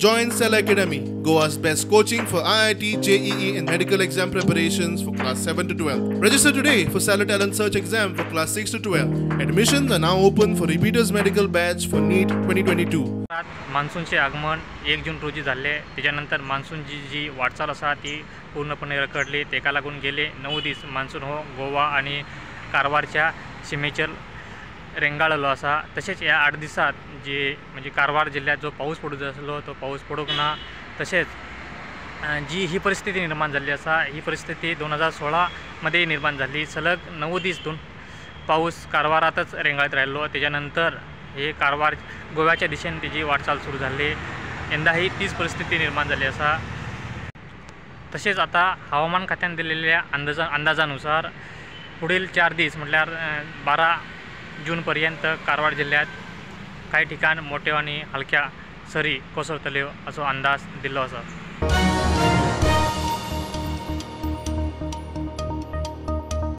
Join Cell Academy, Goa's best coaching for IIT, JEE and medical exam preparations for class 7 to 12. Register today for Cell Talent Search exam for class 6 to 12. Admissions are now open for repeaters medical batch for NEET 2022. मान्सूनचे आगमन 1 जून रोजी झाले. त्याच्यानंतर मान्सूनची जी वाटचाल असा ती पूर्णपणे रखडली. तेका लागून गेले 9 दिवस मान्सून हो गोवा आणि कारवारच्या सीमेचेर रेंगाळलो असा. तसेच या 8 दिवसात जे म्हणजे कारवार जिल्ह्यात जो पाऊस पडूचो आसलो तो पाऊस पडूंक ना. तसेच जी ही परिस्थिती निर्माण झाली असा, ही परिस्थिती 2016 मध्ये निर्माण झाली. सलग 9 दिवस पाऊस कारवारातच रेंगाळत राहिलो. त्याच्यानंतर हे कारवार गोव्याच्या दिशेने त्याची वाटचाल सुरू झाली. यंदाही तीच परिस्थिती निर्माण झाली असा. तसेच आता हवामान खात्याने दिलेल्या अंदाजानुसार पुढील 4 दिवस म्हटल्यार 12 जूनपर्यंत कारवार जिल्ह्यात काही ठिकाण मोठ्या आणि हलक्या सरी कोसळतल्यो असो अंदाज दिलो असा.